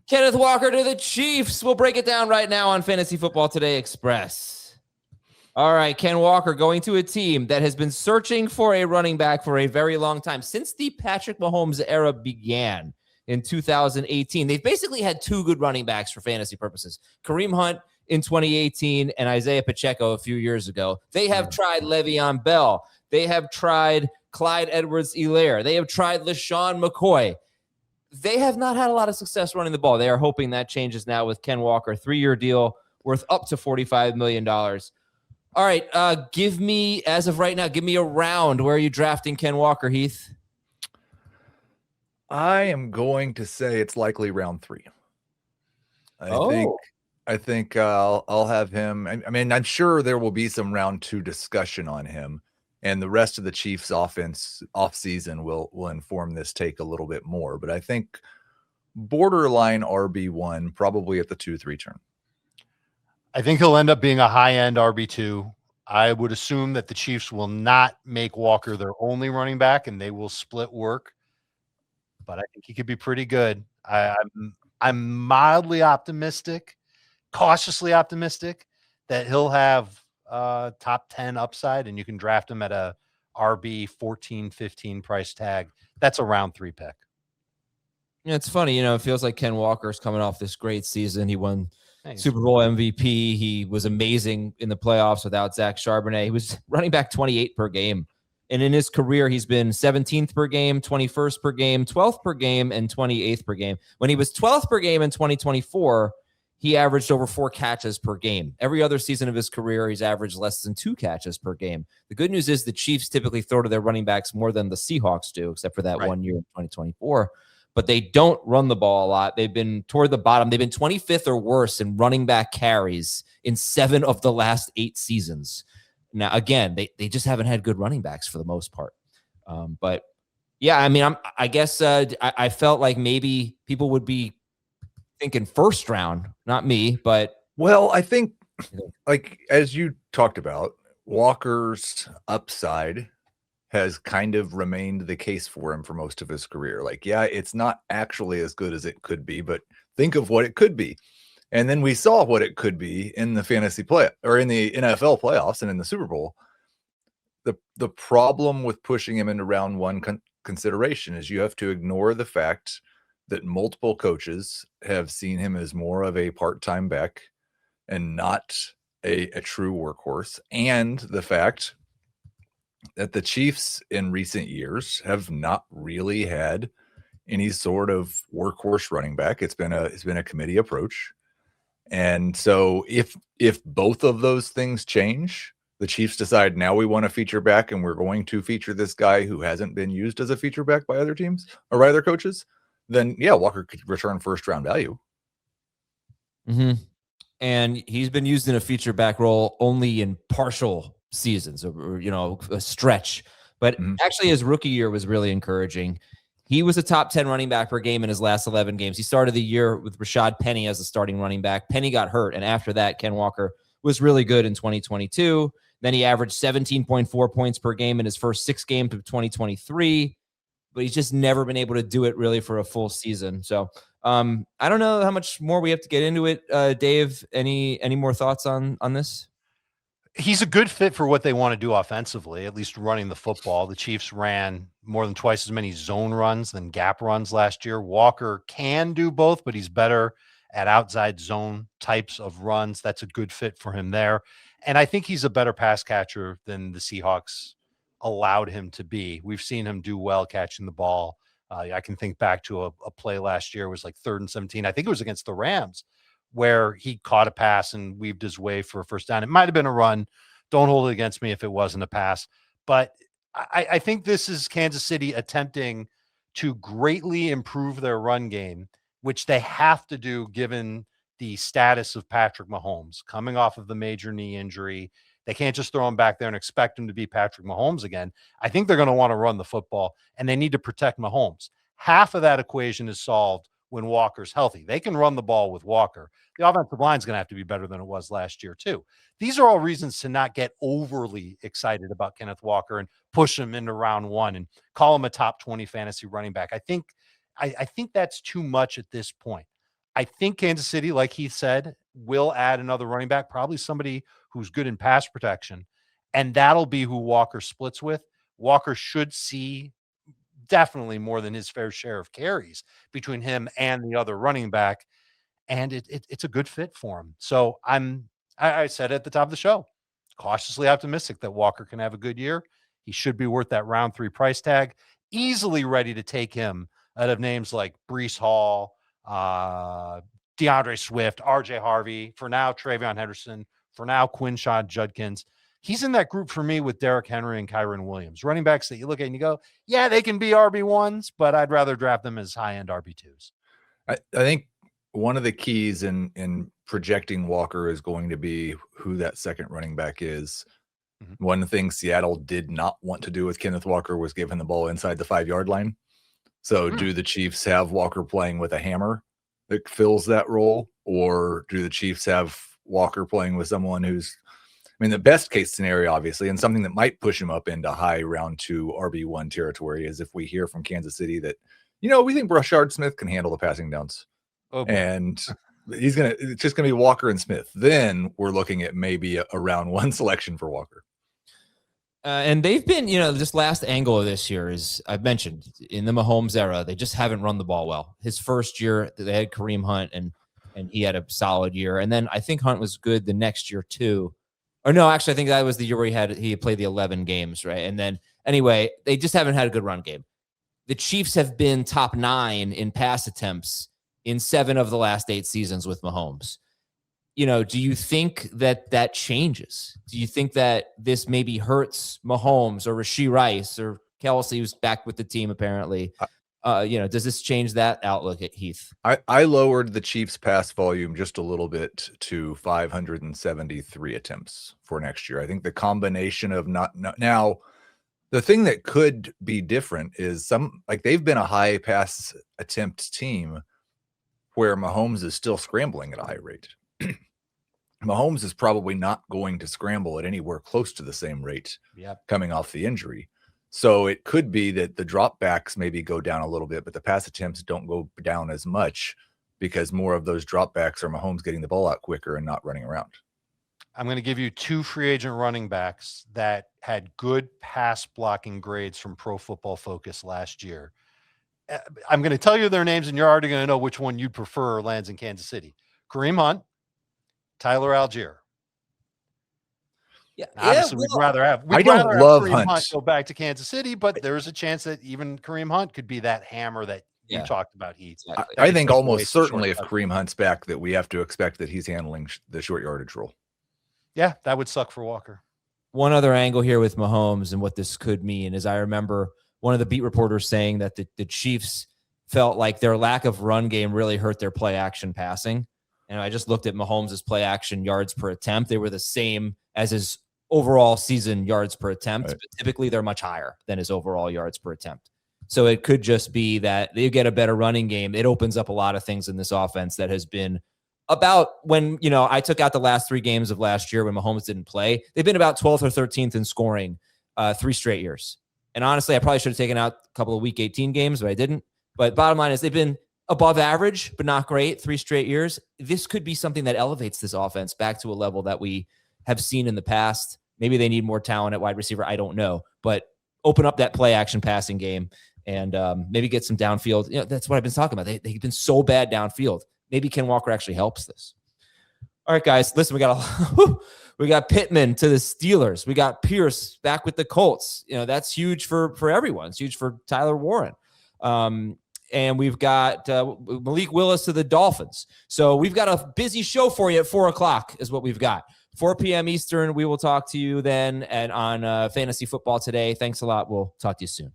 Kenneth Walker to the Chiefs. We'll break it down right now on Fantasy Football Today Express. All right, Ken Walker going to a team that has been searching for a running back for a very long time. Since the Patrick Mahomes era began in 2018, they've basically had two good running backs for fantasy purposes. Kareem Hunt in 2018 and Isaiah Pacheco a few years ago. They have tried Le'Veon Bell. They have tried Clyde Edwards-Helaire. They have tried LaShawn McCoy. They have not had a lot of success running the ball. They are hoping that changes now with Ken Walker, 3-year deal worth up to $45 million. All right, give me, as of right now, give me a round. Where are you drafting Ken Walker, Heath? I am going to say it's likely round 3. I think I'll have him. I mean, I'm sure there will be some round 2 discussion on him, and the rest of the Chiefs' offseason will inform this take a little bit more. But I think borderline RB1, probably at the 2-3 turn. I think he'll end up being a high-end RB2. I would assume that the Chiefs will not make Walker their only running back, and they will split work. But I think he could be pretty good. I'm mildly optimistic, cautiously optimistic, that he'll have top 10 upside, and you can draft him at a RB 14, 15 price tag. That's a round 3 pick. Yeah, it's funny. It feels like Ken Walker's coming off this great season. He won Super Bowl MVP. He was amazing in the playoffs without Zach Charbonnet. He was running back 28 per game. And in his career, he's been 17th per game, 21st per game, 12th per game, and 28th per game. When he was 12th per game in 2024, he averaged over 4 catches per game. Every other season of his career, he's averaged less than 2 catches per game. The good news is the Chiefs typically throw to their running backs more than the Seahawks do, except for that 1 year in 2024. But they don't run the ball a lot. They've been toward the bottom. They've been 25th or worse in running back carries in 7 of the last 8 seasons. Now, again, they just haven't had good running backs for the most part. But, yeah, I mean, I guess I felt like maybe people would be thinking first round, not me, but. Well, I think, like, as you talked about, Walker's upside has kind of remained the case for him for most of his career. Like, yeah, it's not actually as good as it could be, but think of what it could be. And then we saw what it could be in the fantasy play or in the NFL playoffs and in the Super Bowl. The problem with pushing him into round 1 consideration is you have to ignore the fact that multiple coaches have seen him as more of a part-time back and not a true workhorse. And the fact that the Chiefs in recent years have not really had any sort of workhorse running back. It's been a committee approach. And so if both of those things change, the Chiefs decide now we want to feature back and we're going to feature this guy who hasn't been used as a feature back by other teams or by other coaches, then yeah, Walker could return first round value. Mm-hmm. And he's been used in a feature back role only in partial seasons or a stretch. But actually his rookie year was really encouraging. He was a top 10 running back per game in his last 11 games. He started the year with Rashad Penny as a starting running back. Penny got hurt, and after that, Ken Walker was really good in 2022. Then he averaged 17.4 points per game in his first 6 games of 2023, but he's just never been able to do it really for a full season. So I don't know how much more we have to get into it. Dave, any more thoughts on this? He's a good fit for what they want to do offensively, at least running the football. The Chiefs ran more than twice as many zone runs than gap runs last year. Walker can do both, but he's better at outside zone types of runs. That's a good fit for him there. And I think he's a better pass catcher than the Seahawks allowed him to be. We've seen him do well catching the ball. I can think back to a play last year. It was like 3rd and 17. I think it was against the Rams, where he caught a pass and weaved his way for a first down. It might have been a run. Don't hold it against me if it wasn't a pass. But I think this is Kansas City attempting to greatly improve their run game, which they have to do given the status of Patrick Mahomes coming off of the major knee injury. They can't just throw him back there and expect him to be Patrick Mahomes again. I think they're going to want to run the football, and they need to protect Mahomes. Half of that equation is solved when Walker's healthy. They can run the ball with Walker. The offensive line is going to have to be better than it was last year too. These are all reasons to not get overly excited about Kenneth Walker and push him into round 1 and call him a top 20 fantasy running back. I think that's too much at this point. I think Kansas City, like Heath said, will add another running back, probably somebody who's good in pass protection. And that'll be who Walker splits with. Walker should see definitely more than his fair share of carries between him and the other running back. And it's a good fit for him. So I said at the top of the show, cautiously optimistic that Walker can have a good year. He should be worth that round 3 price tag. Easily ready to take him out of names like Breece Hall, DeAndre Swift, RJ Harvey, for now, Travion Henderson, for now, Quinshon Judkins. He's in that group for me with Derrick Henry and Kyron Williams. Running backs that you look at and you go, yeah, they can be RB1s, but I'd rather draft them as high-end RB2s. I think one of the keys in projecting Walker is going to be who that second running back is. Mm-hmm. One thing Seattle did not want to do with Kenneth Walker was give him the ball inside the 5-yard line. So do the Chiefs have Walker playing with a hammer that fills that role, or do the Chiefs have Walker playing with someone who's, I mean, the best case scenario, obviously, and something that might push him up into high round 2 RB1 territory is if we hear from Kansas City that, we think Rashard Smith can handle the passing downs. And it's just gonna be Walker and Smith. Then we're looking at maybe a round 1 selection for Walker. And they've been, this last angle of this year is, I've mentioned, in the Mahomes era, they just haven't run the ball well. His first year, they had Kareem Hunt, and he had a solid year. And then I think Hunt was good the next year too. Or no, actually, I think that was the year where he played the 11 games, right? And then, anyway, they just haven't had a good run game. The Chiefs have been top 9 in pass attempts in 7 of the last 8 seasons with Mahomes. Do you think that changes? Do you think that this maybe hurts Mahomes or Rashee Rice or Kelsey, who's back with the team apparently? Does this change that outlook at Heath? I lowered the Chiefs pass volume just a little bit to 573 attempts for next year. I think the combination of now, the thing that could be different is they've been a high pass attempt team where Mahomes is still scrambling at a high rate. Mahomes is probably not going to scramble at anywhere close to the same rate coming off the injury. So it could be that the dropbacks maybe go down a little bit, but the pass attempts don't go down as much because more of those dropbacks are Mahomes getting the ball out quicker and not running around. I'm going to give you 2 free agent running backs that had good pass blocking grades from Pro Football Focus last year. I'm going to tell you their names, and you're already going to know which one you'd prefer lands in Kansas City. Kareem Hunt, Tyler Algier. Yeah, obviously we'd rather have. I don't love Kareem Hunt go back to Kansas City, but there's a chance that even Kareem Hunt could be that hammer that you talked about. Heath. I think almost certainly if Kareem Hunt's back, that we have to expect that he's handling the short yardage role. Yeah, that would suck for Walker. One other angle here with Mahomes and what this could mean is, I remember one of the beat reporters saying that the Chiefs felt like their lack of run game really hurt their play action passing. And I just looked at Mahomes' play action yards per attempt. They were the same as his overall season yards per attempt, but typically they're much higher than his overall yards per attempt. So it could just be that they get a better running game. It opens up a lot of things in this offense that has been about when, I took out the last 3 games of last year when Mahomes didn't play. They've been about 12th or 13th in scoring 3 straight years. And honestly, I probably should have taken out a couple of week 18 games, but I didn't. But bottom line is they've been above average, but not great 3 straight years. This could be something that elevates this offense back to a level that we have seen in the past. Maybe they need more talent at wide receiver. I don't know, but open up that play action passing game and maybe get some downfield. That's what I've been talking about. They've been so bad downfield. Maybe Ken Walker actually helps this. All right, guys, listen, we got Pittman to the Steelers. We got Pierce back with the Colts. That's huge for everyone. It's huge for Tyler Warren. And we've got Malik Willis to the Dolphins. So we've got a busy show for you at 4:00 is what we've got. 4 p.m. Eastern. We will talk to you then and on Fantasy Football Today. Thanks a lot. We'll talk to you soon.